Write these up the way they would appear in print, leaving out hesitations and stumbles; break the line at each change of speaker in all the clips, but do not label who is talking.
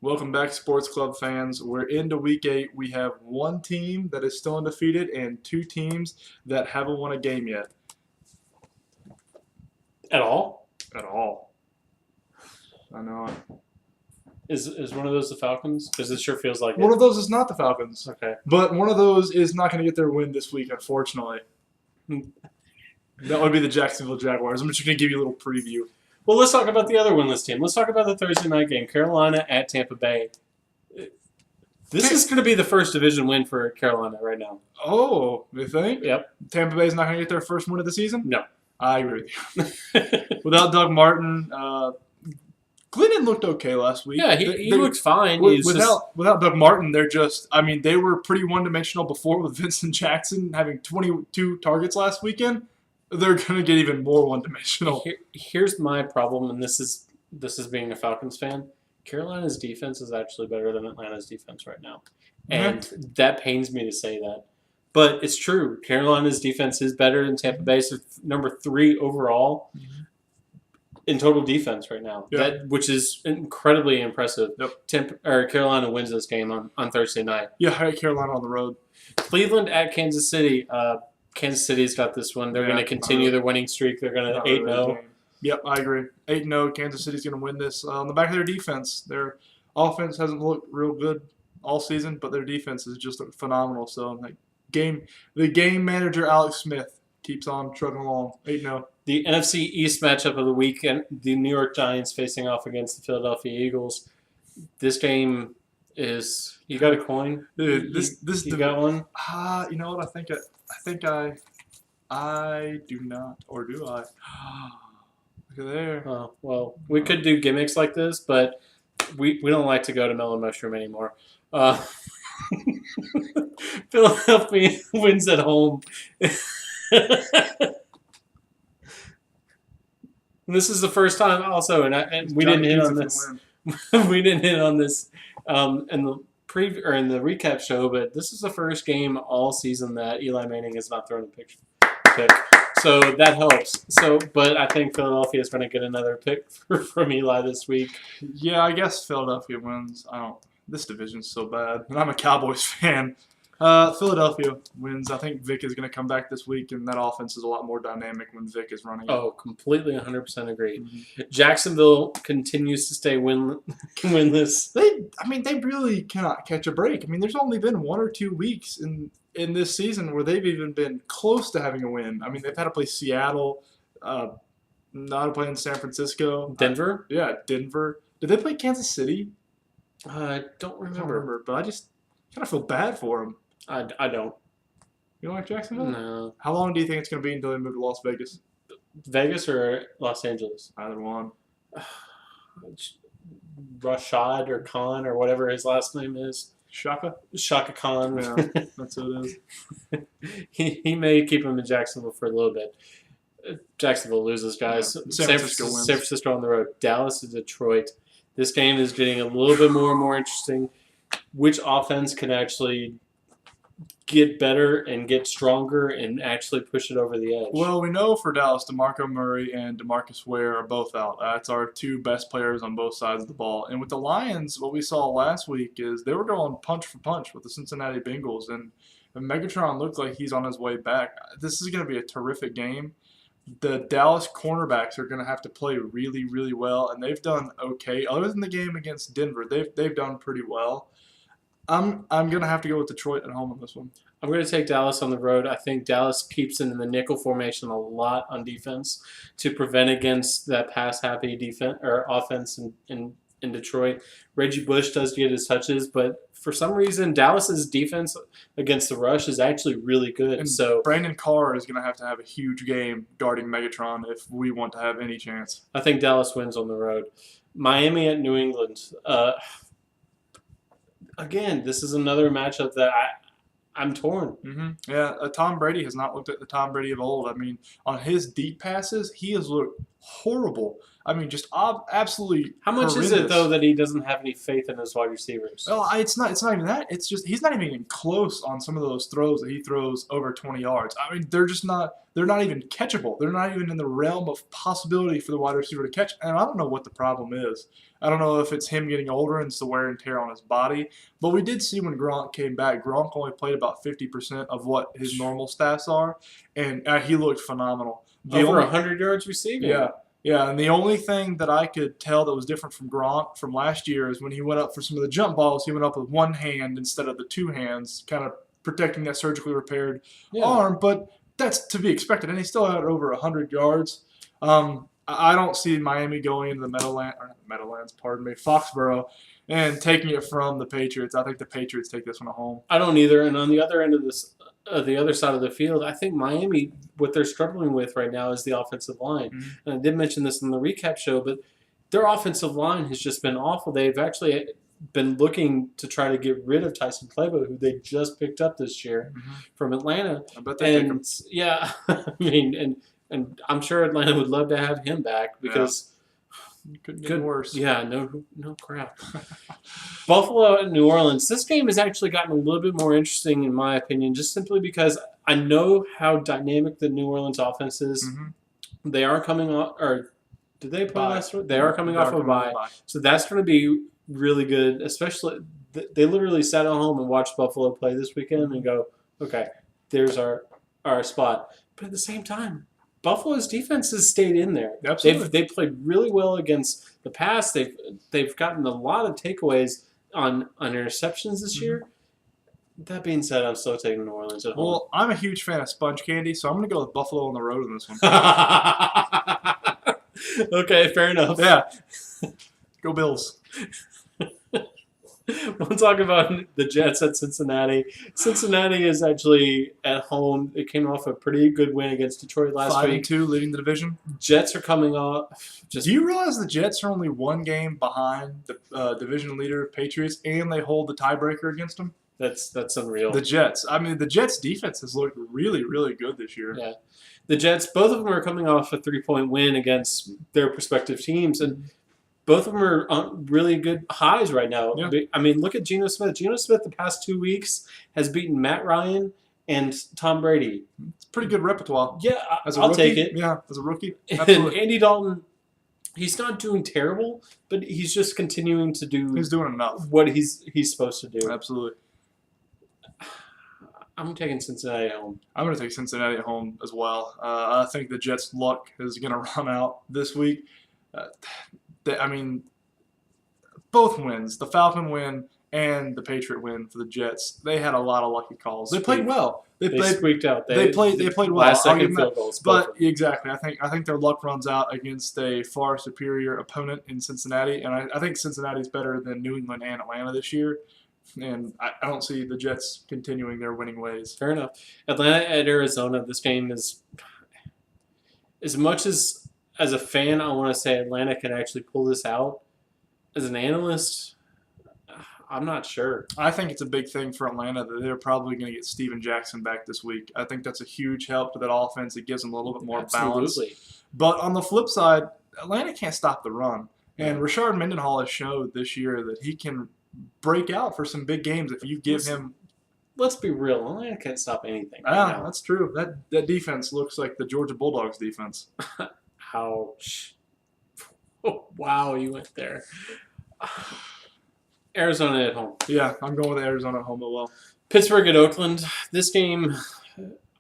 Welcome back, Sports Club fans. We're into Week 8. We have one team that is still undefeated and two teams that haven't won a game yet.
At all?
At all. I know.
Is one of those the Falcons? Because it sure feels like
One
it.
of those is not the Falcons.
Okay.
But one of those is not going to get their win this week, unfortunately. That would be the Jacksonville Jaguars. I'm just going to give you a little preview.
Well, let's talk about the other winless team. Let's talk about the Thursday night game, Carolina at Tampa Bay. This is going to be the first division win for Carolina right now.
Oh, you think?
Yep.
Tampa Bay's not going to get their first win of the season?
No.
I agree with you. Without Doug Martin, Glennon looked okay last week.
Yeah, he looked fine.
Without Doug Martin, they were pretty one-dimensional before with Vincent Jackson having 22 targets last weekend. They're going to get even more one-dimensional.
Here's my problem, and this is being a Falcons fan. Carolina's defense is actually better than Atlanta's defense right now. And that pains me to say that. But it's true. Carolina's defense is better than Tampa Bay's. Number 3 overall in total defense right now, which is incredibly impressive.
Yep.
Carolina wins this game on Thursday night.
Yeah, I had Carolina on the road.
Cleveland at Kansas City. Kansas City's got this one. They're going to continue their winning streak. They're going to 8-0.
Yep, I agree. 8-0. Kansas City's going to win this. On the back of their defense, their offense hasn't looked real good all season, but their defense is just phenomenal. So the game manager, Alex Smith, keeps on trucking along. 8-0.
The NFC East matchup of the weekend, the New York Giants facing off against the Philadelphia Eagles. This game is, you got a coin?
Dude,
you got one?
You know what? I do not, or do I? Look at there.
Oh, well, we could do gimmicks like this, but we don't like to go to Melon Mushroom anymore. Philadelphia wins at home. This is the first time also, and we didn't hit on this. We didn't hit on this in the in the recap show, but this is the first game all season that Eli Manning has not thrown a pick. So that helps. But I think Philadelphia is going to get another pick from Eli this week.
Yeah, I guess Philadelphia wins. This division's so bad, and I'm a Cowboys fan. Philadelphia wins. I think Vic is going to come back this week, and that offense is a lot more dynamic when Vic is running it.
Oh, completely 100% agree. Mm-hmm. Jacksonville continues to stay winless.
They really cannot catch a break. I mean, there's only been 1 or 2 weeks in this season where they've even been close to having a win. I mean, they've had to play Seattle, not to play in San Francisco.
Denver?
Denver. Did they play Kansas City?
I don't remember.
But I just kind of feel bad for them.
I don't.
You don't like Jacksonville?
No.
How long do you think it's going to be until they move to Las Vegas?
Vegas or Los Angeles?
Either one.
Rashad or Khan or whatever his last name is.
Shaka
Khan.
Yeah, that's who it
is. he may keep him in Jacksonville for a little bit. Jacksonville loses, guys.
Yeah. San
Francisco on the road. Dallas to Detroit. This game is getting a little bit more and more interesting. Which offense can actually get better and get stronger and actually push it over the edge?
Well, we know for Dallas, DeMarco Murray and DeMarcus Ware are both out. That's our 2 best players on both sides of the ball. And with the Lions, what we saw last week is they were going punch for punch with the Cincinnati Bengals. And Megatron looked like he's on his way back. This is going to be a terrific game. The Dallas cornerbacks are going to have to play really, really well, and they've done okay. Other than the game against Denver, they've done pretty well. I'm going to have to go with Detroit at home on this one.
I'm going to take Dallas on the road. I think Dallas keeps in the nickel formation a lot on defense to prevent against that pass-happy defense or offense in Detroit. Reggie Bush does get his touches, but for some reason, Dallas's defense against the rush is actually really good.
And
so
Brandon Carr is going to have a huge game guarding Megatron if we want to have any chance.
I think Dallas wins on the road. Miami at New England. Again, this is another matchup that I'm torn.
Mm-hmm. Yeah, Tom Brady has not looked at the Tom Brady of old. I mean, on his deep passes, he has looked horrible. I mean, just absolutely.
How much
horrendous.
is it though that he doesn't have any faith in his wide receivers?
Well, it's not even that. It's just he's not even getting close on some of those throws that he throws over 20 yards. I mean, they're just not. They're not even catchable. They're not even in the realm of possibility for the wide receiver to catch. And I don't know what the problem is. I don't know if it's him getting older and it's the wear and tear on his body. But we did see when Gronk came back, Gronk only played about 50% of what his normal stats are, and he looked phenomenal.
Over 100 yards receiving.
Yeah. Yeah, and the only thing that I could tell that was different from Gronk from last year is when he went up for some of the jump balls, he went up with one hand instead of the two hands, kind of protecting that surgically repaired arm. But that's to be expected, and he still had over 100 yards. I don't see Miami going into the Foxborough, and taking it from the Patriots. I think the Patriots take this one at home.
I don't either. And on the other end of this, the other side of the field, I think Miami, what they're struggling with right now is the offensive line.
Mm-hmm.
And I did mention this in the recap show, but their offensive line has just been awful. They've actually been looking to try to get rid of Tyson Clabo, who they just picked up this year from Atlanta.
I bet they take him.
Yeah, I mean, and I'm sure Atlanta would love to have him back because
couldn't get worse.
Yeah, no crap. Buffalo and New Orleans. This game has actually gotten a little bit more interesting in my opinion, just simply because I know how dynamic the New Orleans offense is.
Mm-hmm.
They are coming off, or did they play last week? They are coming off of a bye. So that's going to be really good, especially they literally sat at home and watched Buffalo play this weekend and go, okay, there's our spot. But at the same time, Buffalo's defense has stayed in there.
Absolutely.
They've played really well against the pass. They've gotten a lot of takeaways on interceptions this year. That being said, I'm still taking New Orleans at home.
Well, I'm a huge fan of sponge candy, so I'm going to go with Buffalo on the road in this one.
Okay, fair enough.
Yeah. Go Bills.
We'll talk about the Jets at Cincinnati. Cincinnati is actually at home. It came off a pretty good win against Detroit last week.
5-2, leading the division.
Jets are coming off.
Do you realize the Jets are only one game behind the division leader Patriots, and they hold the tiebreaker against them?
That's unreal.
The Jets. I mean, the Jets' defense has looked really, really good this year.
Yeah. The Jets, both of them are coming off a 3-point win against their respective teams, and both of them are on really good highs right now.
Yeah.
I mean, look at Geno Smith. Geno Smith the past 2 weeks has beaten Matt Ryan and Tom Brady.
It's pretty good repertoire.
Yeah,
I'll
take it.
Yeah, as a rookie.
And Andy Dalton, he's not doing terrible, but he's just continuing to do.
He's doing enough.
What he's supposed to do.
Absolutely.
I'm taking Cincinnati at home.
I'm going to take Cincinnati at home as well. I think the Jets' luck is going to run out this week. I mean, both wins, the Falcon win and the Patriot win for the Jets, they had a lot of lucky calls. They played well.
They squeaked out.
They played well.
Last second field goals.
But exactly, I think their luck runs out against a far superior opponent in Cincinnati, and I think Cincinnati's better than New England and Atlanta this year. And I don't see the Jets continuing their winning ways.
Fair enough. Atlanta at Arizona. This game is, as much as a fan, I want to say Atlanta can actually pull this out. As an analyst, I'm not sure.
I think it's a big thing for Atlanta that they're probably going to get Steven Jackson back this week. I think that's a huge help to that offense. It gives them a little bit more balance. But on the flip side, Atlanta can't stop the run. And Rashard Mendenhall has showed this year that he can break out for some big games if you give him.
Let's be real. Atlanta can't stop anything.
Right, that's true. That defense looks like the Georgia Bulldogs defense.
Ouch. Oh, wow, you went there. Arizona at home.
Yeah, I'm going with Arizona at home as well.
Pittsburgh at Oakland. This game,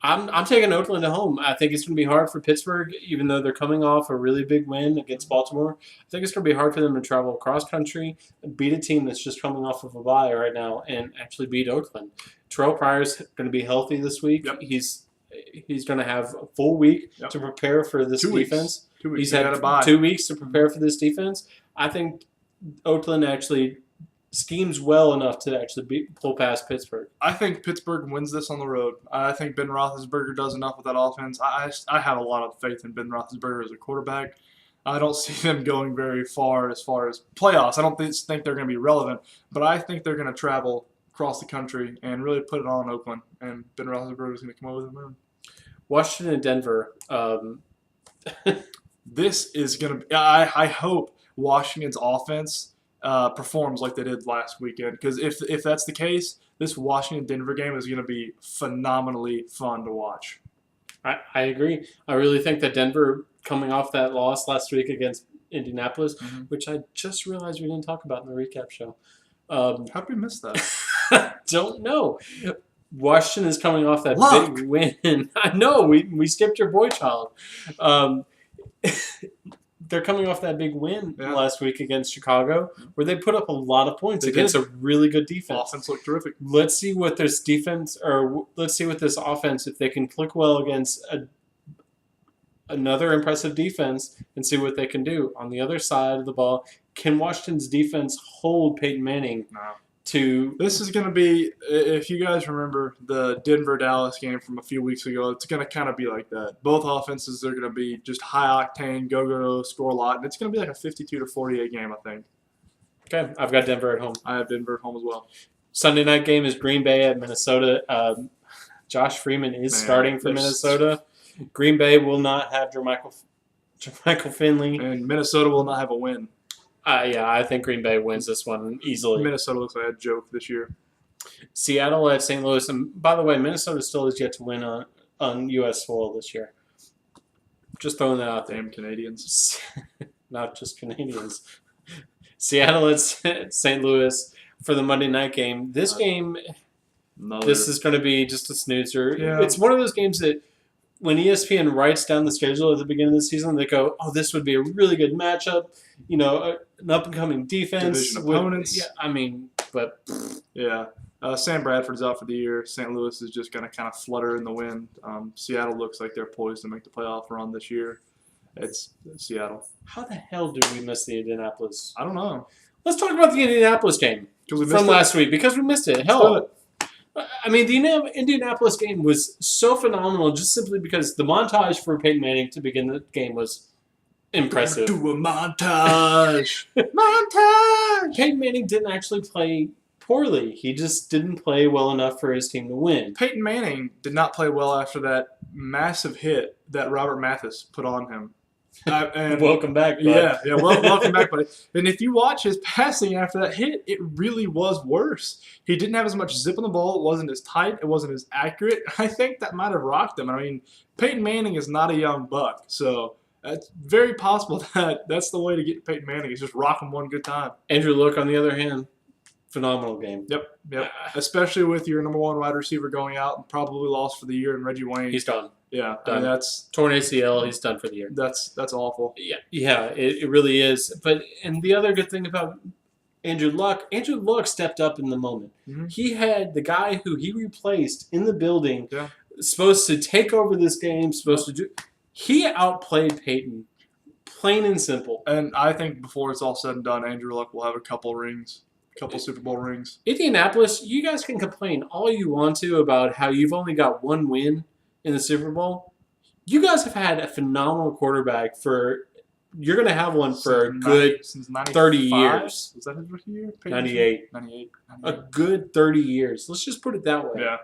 I'm taking Oakland at home. I think it's going to be hard for Pittsburgh, even though they're coming off a really big win against Baltimore. I think it's going to be hard for them to travel across country and beat a team that's just coming off of a bye right now and actually beat Oakland. Terrell Pryor's going to be healthy this week. Yep. He's going to have a full week to prepare for this defense.
2 weeks.
He's had 2 weeks to prepare for this defense. I think Oakland actually schemes well enough to actually pull past Pittsburgh.
I think Pittsburgh wins this on the road. I think Ben Roethlisberger does enough with that offense. I have a lot of faith in Ben Roethlisberger as a quarterback. I don't see them going very far as playoffs. I don't think they're going to be relevant, but I think they're going to travel across the country and really put it on Oakland, and Ben Roethlisberger is going to come over the moon.
Washington and Denver.
this is going to be. I hope Washington's offense performs like they did last weekend, because if that's the case, this Washington-Denver game is going to be phenomenally fun to watch.
I agree. I really think that Denver, coming off that loss last week against Indianapolis, which I just realized we didn't talk about in the recap show.
How did we miss that?
Don't know. Washington is coming off that
Luck.
big win. I know, we skipped your boy child. They're coming off that big win last week against Chicago, where they put up a lot of points against a really good defense.
Offense looked terrific.
Let's see what this defense, or let's see what this offense, if they can click well against another impressive defense, and see what they can do. On the other side of the ball, can Washington's defense hold Peyton Manning to...
This is going to be, if you guys remember the Denver-Dallas game from a few weeks ago, it's going to kind of be like that. Both offenses are going to be just high-octane, go, score a lot, and it's going to be like a 52-48 game, I think.
Okay, I've got Denver at home.
I have Denver at home as well.
Sunday night game is Green Bay at Minnesota. Josh Freeman is starting for Minnesota. Green Bay will not have Jermichael Finley.
And Minnesota will not have a win.
Yeah, I think Green Bay wins this one easily.
Minnesota looks like a joke this year.
Seattle at St. Louis. And by the way, Minnesota still has yet to win on U.S. soil this year. Just throwing that out there.
Damn Canadians.
Not just Canadians. Seattle at St. Louis for the Monday night game. This game, this is going to be just a snoozer.
Yeah.
It's one of those games that when ESPN writes down the schedule at the beginning of the season, they go, oh, this would be a really good matchup. You know, an up-and-coming defense.
Division opponents.
Yeah, I mean, but...
Yeah. Sam Bradford's out for the year. St. Louis is just going to kind of flutter in the wind. Seattle looks like they're poised to make the playoff run this year. It's Seattle.
How the hell did we miss the Indianapolis?
I don't know.
Let's talk about the Indianapolis game from last week, because we missed it. Hell, I mean, the Indianapolis game was so phenomenal just simply because the montage for Peyton Manning to begin the game was impressive.
Do a montage. Montage!
Peyton Manning didn't actually play poorly. He just didn't play well enough for his team to win.
Peyton Manning did not play well after that massive hit that Robert Mathis put on him. And
welcome back, bud.
Yeah, welcome back, buddy. And if you watch his passing after that hit, it really was worse. He didn't have as much zip on the ball. It wasn't as tight. It wasn't as accurate. I think that might have rocked him. I mean, Peyton Manning is not a young buck, so it's very possible that that's the way to get Peyton Manning, is just rock him one good time.
Andrew Luck, on the other hand, phenomenal game.
Yep. Especially with your number one wide receiver going out and probably lost for the year, and Reggie Wayne.
He's done.
Yeah,
done.
I mean, that's
torn ACL. He's done for the year.
That's awful.
Yeah, it really is. And the other good thing about Andrew Luck stepped up in the moment.
Mm-hmm.
He had the guy who he replaced in the building,
Yeah.
supposed to take over this game, he outplayed Peyton, plain and simple.
And I think before it's all said and done, Andrew Luck will have a couple rings. Couple Super Bowl rings.
Indianapolis, you guys can complain all you want to about how you've only got one win in the Super Bowl. You guys have had a phenomenal quarterback you're going to have one for a good 30 years.
Was that his rookie year?
98. A good 30 years. Let's just put it that way.
Yeah.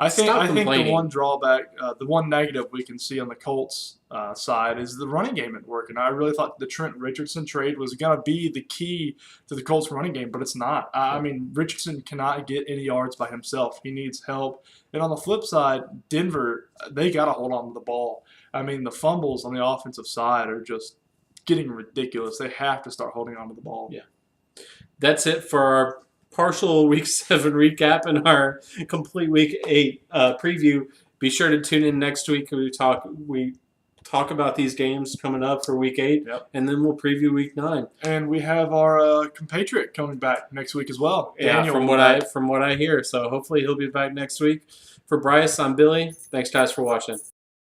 I think the one drawback, the one negative we can see on the Colts side is the running game at work. And I really thought the Trent Richardson trade was going to be the key to the Colts running game, but it's not. I mean, Richardson cannot get any yards by himself. He needs help. And on the flip side, Denver, they got to hold on to the ball. I mean, the fumbles on the offensive side are just getting ridiculous. They have to start holding on to the ball.
Yeah. That's it for our partial Week 7 recap and our complete Week 8 preview. Be sure to tune in next week. We talk about these games coming up for Week 8, and then we'll preview Week 9.
And we have our compatriot coming back next week as well.
Daniel, from what I hear. So hopefully he'll be back next week. For Bryce, I'm Billy. Thanks, guys, for watching.